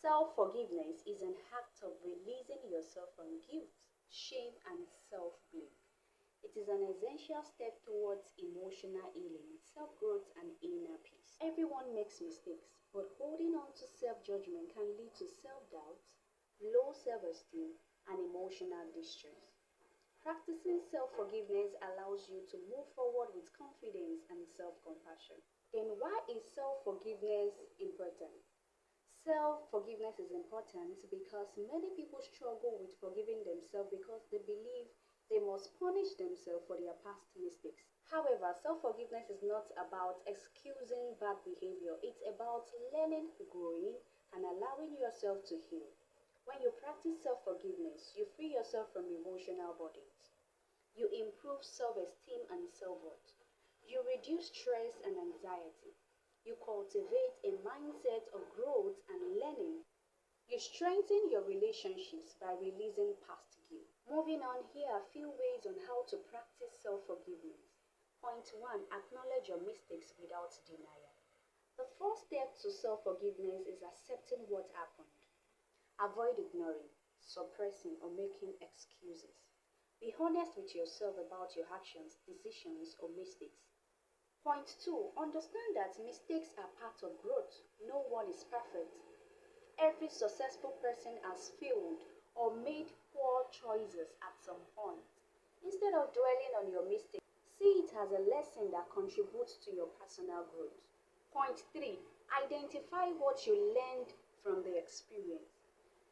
Self-forgiveness is an act of releasing yourself from guilt, shame, and self-blame. It is an essential step towards emotional healing, self-growth, and inner peace. Everyone makes mistakes, but holding on to self-judgment can lead to self-doubt, low self-esteem, and emotional distress. Practicing self-forgiveness allows you to move forward with confidence and self-compassion. Then why is self-forgiveness important? Self-forgiveness is important because many people struggle with forgiving themselves because they believe they must punish themselves for their past mistakes. However, self-forgiveness is not about excusing bad behavior. It's about learning, growing, and allowing yourself to heal. When you practice self-forgiveness, you free yourself from emotional burdens. You improve self-esteem and self-worth. You reduce stress and anxiety. You cultivate a mindset of growth and learning. You strengthen your relationships by releasing past guilt. Moving on, here are a few ways on how to practice self-forgiveness. Point 1. Acknowledge your mistakes without denial. The first step to self-forgiveness is accepting what happened. Avoid ignoring, suppressing, or making excuses. Be honest with yourself about your actions, decisions, or mistakes. Point 2. Understand that mistakes are part of growth. No one is perfect. Every successful person has failed or made poor choices at some point. Instead of dwelling on your mistakes, see it as a lesson that contributes to your personal growth. Point 3. Identify what you learned from the experience.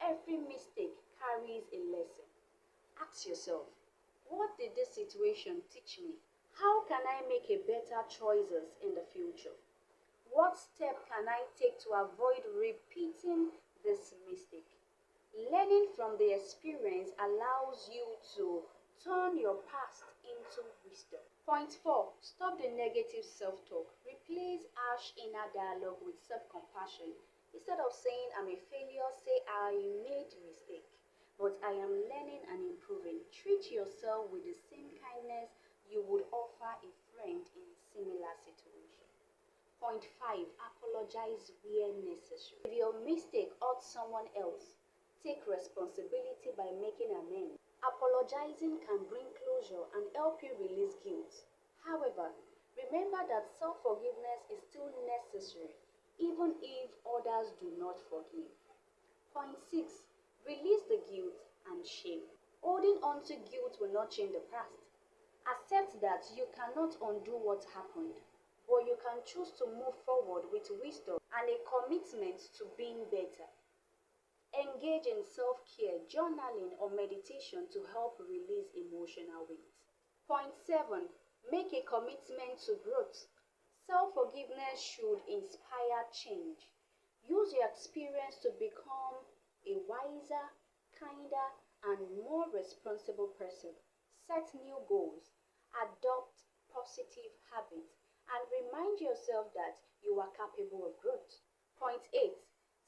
Every mistake carries a lesson. Ask yourself, what did this situation teach me? How can I make a better choices in the future? What step can I take to avoid repeating this mistake? Learning from the experience allows you to turn your past into wisdom. Point 4. Stop the negative self-talk. Replace harsh inner dialogue with self-compassion. Instead of saying I'm a failure, say I made a mistake, but I am learning and improving. Treat yourself with the same kindness you would offer a friend in a similar situation. Point 5. Apologize where necessary. If your mistake hurts someone else, take responsibility by making amends. Apologizing can bring closure and help you release guilt. However, remember that self-forgiveness is still necessary even if others do not forgive. Point 6. Release the guilt and shame. Holding on to guilt will not change the past. Accept that you cannot undo what happened, but you can choose to move forward with wisdom and a commitment to being better. Engage in self-care, journaling, or meditation to help release emotional weight. Point 7. Make a commitment to growth. Self-forgiveness should inspire change. Use your experience to become a wiser, kinder, and more responsible person. Set new goals, adopt positive habits, and remind yourself that you are capable of growth. Point 8.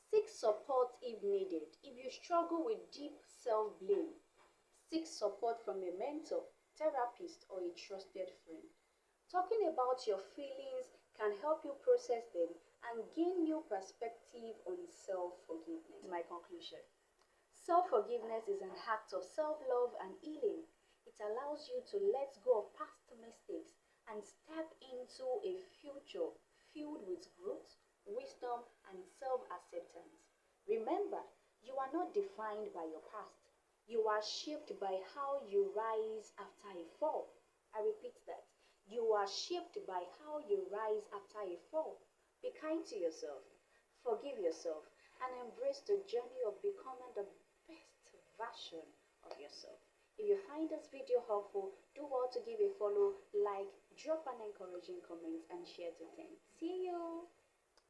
Seek support if needed. If you struggle with deep self-blame, seek support from a mentor, therapist, or a trusted friend. Talking about your feelings can help you process them and gain new perspective on self-forgiveness. My conclusion. Self-forgiveness is an act of self-love and healing. It allows you to let go of past mistakes and step into a future filled with growth, wisdom, and self-acceptance. Remember, you are not defined by your past. You are shaped by how you rise after a fall. I repeat that. You are shaped by how you rise after a fall. Be kind to yourself, forgive yourself, and embrace the journey of becoming the best version of yourself. If you find this video helpful, do well to give a follow, like, drop an encouraging comment, and share to 10. See you!